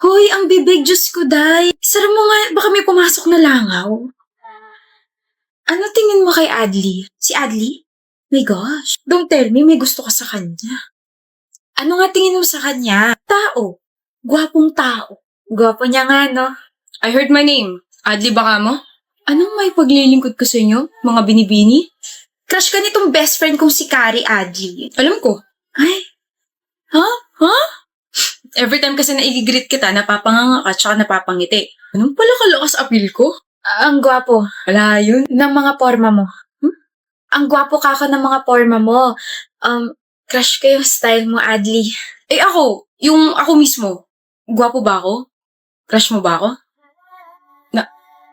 Hoy, ang bibig, Diyos ko, day. Sara mo nga, baka may pumasok na langaw. Ano tingin mo kay Adli? Si Adli? My gosh, don't tell me may gusto ka sa kanya. Ano nga tingin mo sa kanya? Tao. Gwapong tao. Gwapo niya nga, no? I heard my name. Adli baka mo? Anong may paglilingkod ko sa inyo, mga binibini? Crush ka nitong best friend kong si Kari Adli. Alam ko. Ay, ha? Ha? Every time kasi na i-greet kita, napapanganga ka tsaka napapangiti. Anong pala kalakas appeal ko? Ang gwapo Wala yun. ng mga forma mo. Ang gwapo ka ng mga forma mo. Crush ko yung style mo, Adli. Eh ako, yung ako mismo, gwapo ba ako? Crush mo ba ako?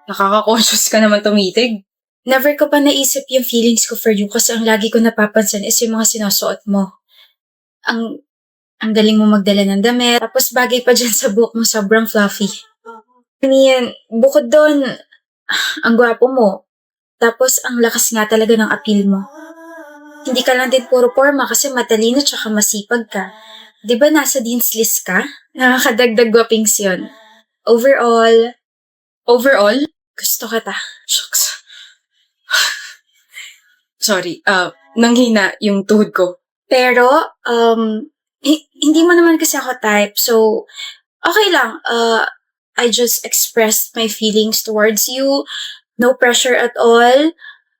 Nakaka-conscious ka naman tumitig. Never ko pa naisip yung feelings ko for you kasi ang lagi ko napapansin is yung mga sinusuot mo. Ang galing mo magdala ng damit, tapos bagay pa dyan sa buhok mo, sobrang fluffy. I mean, bukod doon, ang gwapo mo. Tapos ang lakas nga talaga ng appeal mo. Hindi ka lang din puro forma kasi matalino tsaka masipag ka. Di ba nasa dean's list ka? Nakakadagdag gwapings yun. Overall, gusto kita. Shucks. Sorry, nanghina yung tuhod ko. Pero, hindi mo naman kasi ako type. So, okay lang. I just expressed my feelings towards you. No pressure at all.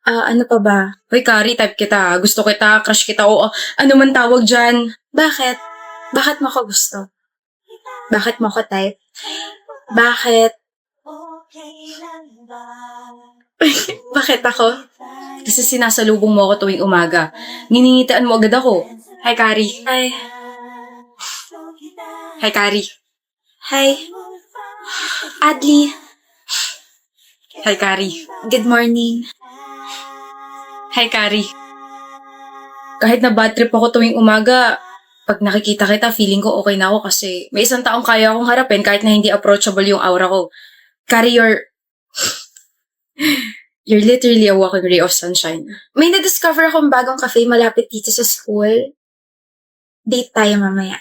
Ano pa ba? Hoy, Kari, type kita. Gusto kita, crush kita, o ano man tawag dyan. Bakit? Bakit mo ako gusto? Bakit mo ako type? Bakit? Bakit ako? Kasi sinasalubong mo ako tuwing umaga. Niningitaan mo agad ako. Hi, Kari. Hi. Hi, Kari. Hi. Adli. Hi, Kari. Good morning. Hi, Kari. Kahit na bad trip ako tuwing umaga, pag nakikita kita, feeling ko okay na ako kasi may isang taong kaya akong harapin kahit na hindi approachable yung aura ko. Kari, you're literally a walking ray of sunshine. May na-discover akong bagong cafe malapit dito sa school. Date tayo mamaya.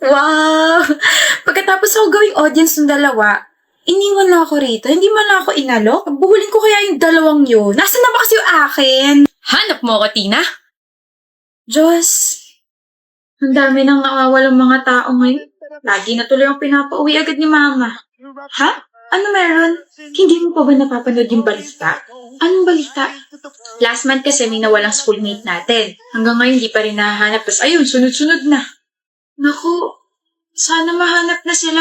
Wow! Pagkatapos ako gawing audience ng dalawa, iniwan lang ako rito. Hindi man lang ako inalok. Buhulin ko kaya yung dalawang yun. Nasaan na ba kasi yung akin? Hanap mo ako, Tina? Diyos, ang dami nang nawawalang mga tao ngayon. Lagi na tuloy ang pinapauwi agad ni Mama. Ha? Ano meron? Hindi mo pa ba napapanood yung balita? Anong balita? Last month kasi may nawalang schoolmate natin. Hanggang ngayon di pa rin nahahanap. Tapos ayun, sunod-sunod na. Naku, sana mahanap na sila.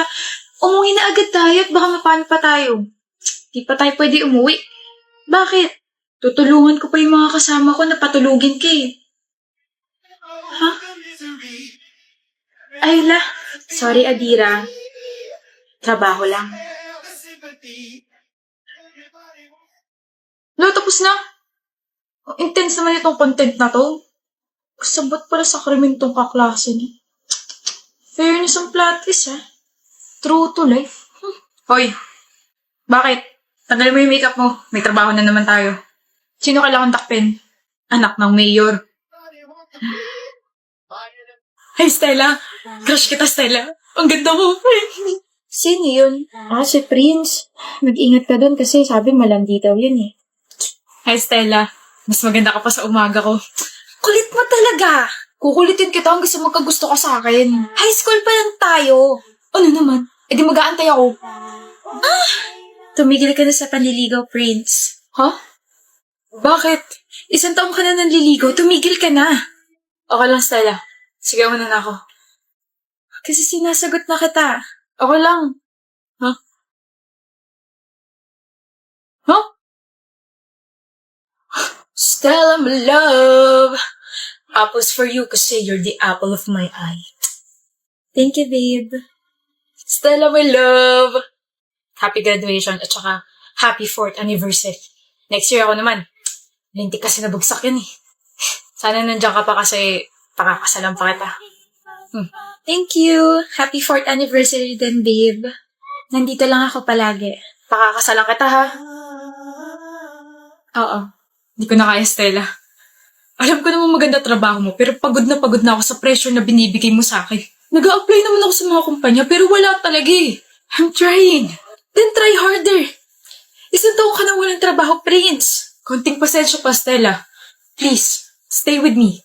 Umuwi na agad tayo at baka mapano pa tayo. Di pa tayo pwede umuwi. Bakit? Tutulungan ko pa yung mga kasama ko na patulugin ka eh. Ha? Ayla. Sorry, Adira. Trabaho lang. No, tapos na. Ang intense naman itong content na to. Sabot pala sa krimen tong kaklase niya. Fairness ang plot twist, ha? True to life. Hoy, bakit? Tanggalin mo yung makeup mo. May trabaho na naman tayo. Sino kailangan takpin? Anak ng mayor. Hey, Stella. Crush kita, Stella. Ang ganda mo. Sino yun? Si Prince. Mag-ingat ka doon kasi sabi malandi daw yun eh. Hi, Stella. Mas maganda ka pa sa umaga ko. Kulit mo talaga! Kukulitin kita hanggang sa magkagusto ka sa akin. High school pa lang tayo. Ano naman? E di mag-aantay ako. Tumigil ka na sa panliligaw, Prince. Ha? Bakit? 1 taong ka na nanliligaw, tumigil ka na. Okay lang, Stella. Sige, una na ako. Kasi sinasagot na kita. Okay lang. Ha? Ha? Stella, my love. Apples for you kasi you're the apple of my eye. Thank you, babe. Stella, my love. Happy graduation at saka happy 4th anniversary. Next year ako naman. Lintik kasi nabagsak yan eh. Sana nandiyan ka pa kasi pakakasalan pa kita. Thank you. Happy 4th anniversary din, babe. Nandito lang ako palagi. Pakakasalan kita ha. Oo. Hindi ko na kaya, Stella. Alam ko namang maganda trabaho mo, pero pagod na ako sa pressure na binibigay mo sa akin. Nag-a-apply naman ako sa mga kumpanya pero wala talaga eh. I'm trying. Then try harder. Isang taon ka na walang trabaho, Prince. Konting pasensya pa, Stella. Please, stay with me.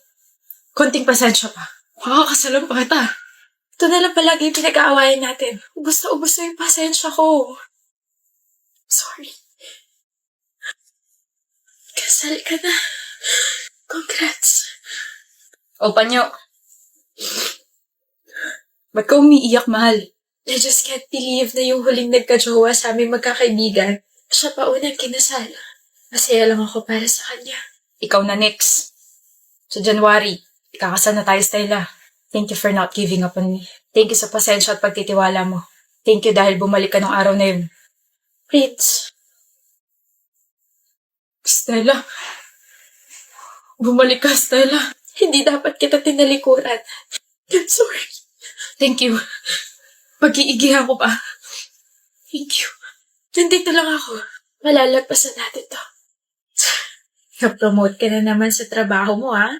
Konting pasensya pa. Makakasalan pa kita. Ito na lang palagi yung pinag-aawayan natin. Ubus na yung pasensya ko. Sorry. Kasal ka na. Congrats. O, Panyo. Ba't ka umiiyak, mahal? I just can't believe na yung huling nagka-jowa sa aming magkakaibigan, siya pa unang kinasal. Masaya lang ako para sa kanya. Ikaw na next. Sa January, ikakasal na tayo, Stella. Thank you for not giving up on me. Thank you sa pasensya at pagtitiwala mo. Thank you dahil bumalik ka nung araw na yun. Prince. Stella. Bumalik ka, Stella. Hindi dapat kita tinalikuran. I'm sorry. Thank you. Pag-iigihan ko pa. Thank you. Nandito lang ako. Malalagpasan natin to. Na-promote ka na naman sa trabaho mo, ha?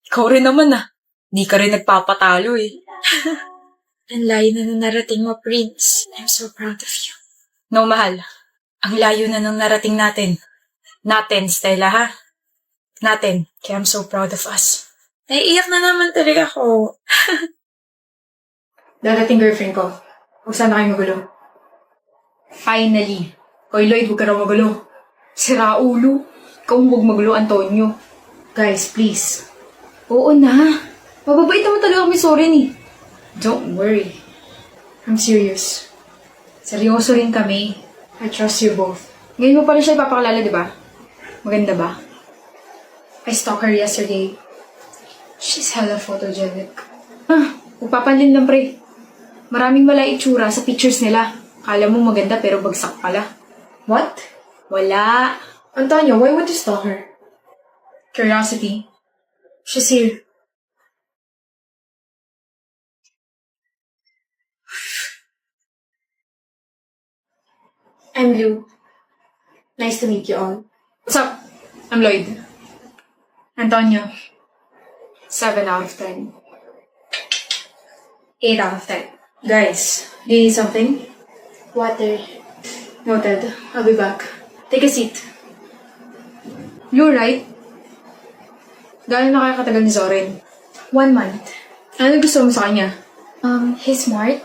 Ikaw rin naman, ha? Di ka rin nagpapatalo, eh. Ang layo na nang narating mo, Prince. I'm so proud of you. No, mahal. Ang layo na nang narating natin. Natin, Stella, ha? Natin. Kaya I'm so proud of us. Naiiyak na naman talaga ako. Darating girlfriend ko. Huwag sana kayo magulo. Finally. Hoy, Lloyd, huwag ka raw magulo. Sira ulo. Ikaw huwag magulo, Antonio. Guys, please. Oo na. Mababait naman talaga kami, sorry ni. Don't worry. I'm serious. Seryoso rin kami. I trust you both. Ngayon mo pala siya ipapakalala, di ba? Maganda ba? I stalked her yesterday. She's hella photogenic. Magpapanlin lang, pre. Maraming mala itsura sa pictures nila. Kala mo maganda pero bagsak pala. What? Wala. Antonio, why would you stalk her? Curiosity. She's here. I'm Lou. Nice to meet you all. What's up? I'm Lloyd. Antonio. 7 out of 10. 8 out of 10. Guys, do you need something? Water. Noted. I'll be back. Take a seat. You're right. Gano'n na kaya katagal ni Zorin? 1 month. Ano gusto mo sa kanya? He's smart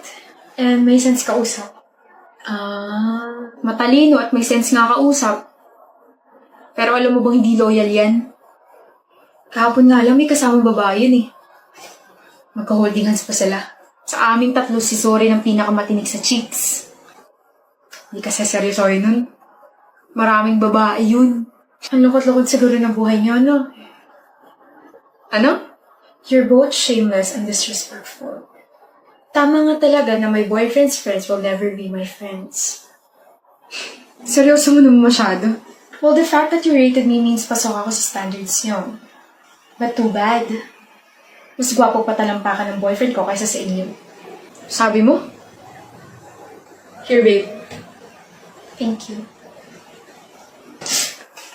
and may sense kausap. Matalino at may sense nga kausap. Pero alam mo bang hindi loyal yan? Kahapon nga lang may kasamang babae yun eh. Magka-holding hands pa sila. Sa aming tatlo si Zorin ang pinakamatinig sa chicks. Hindi kasi seryosoy nun. Maraming babae yun. Ang lukot-lukot siguro ng buhay niyo, ano? Ano? You're both shameless and disrespectful. Tama nga talaga na my boyfriend's friends will never be my friends. Seryoso mo naman masyado. Well, the fact that you rated me means pasok ako sa standards niyo. But too bad. Mas gwapo pa talampakan ng boyfriend ko kaysa sa inyo. Sabi mo? Here, babe. Thank you.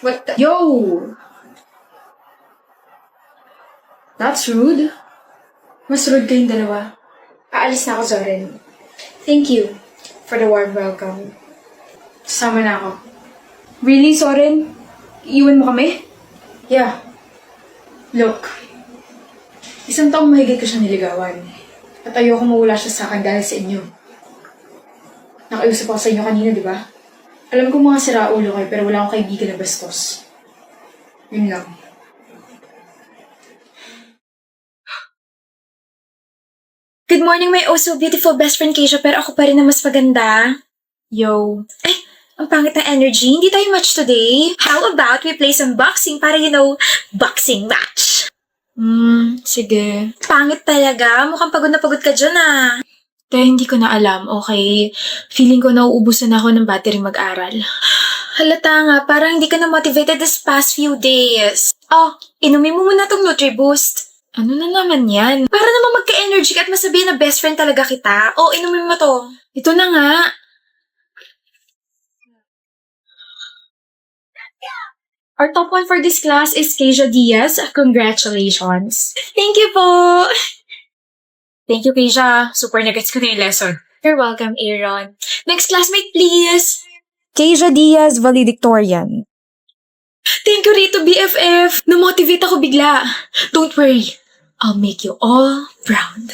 What the— Yo! That's rude. Mas rude kayong dalawa. Aalis na ako, Zorin. Thank you for the warm welcome. Sama na ako. Really, Zorin? Iiwan mo kami? Yeah. Look. 1 taong mahigit ko siya niligawan. At ayoko mawala siya sa akin dahil sa inyo. Nakiusap ako sa inyo kanina, di ba? Alam ko mga siraulo kayo pero wala akong kaibigan na bastos. Yun lang. Good morning, my oh so beautiful best friend Keisha, pero ako pa rin na mas maganda. Yo. Eh, ang pangit ng energy. Hindi tayo match today. How about we play some boxing para, boxing match? Sige. Pangit talaga. Mukhang pagod na pagod ka dyan, ah. Kaya hindi ko na alam, okay? Feeling ko nauubusan ako ng battery mag-aral. Halata nga, parang hindi ka na motivated this past few days. Oh, inumin mo muna tong Nutri-Boost. Ano na naman yan? Para naman magka-energy ka at masabihin na best friend talaga kita. Oh, inumin mo to. Ito na nga. Our top 1 for this class is Keisha Diaz. Congratulations. Thank you po. Thank you, Keisha. Super nagets ko na yung lesson. You're welcome, Aaron. Next classmate, please. Keisha Diaz, valedictorian. Thank you, Rito BFF. Na-motivate ako bigla. Don't worry. I'll make you all proud.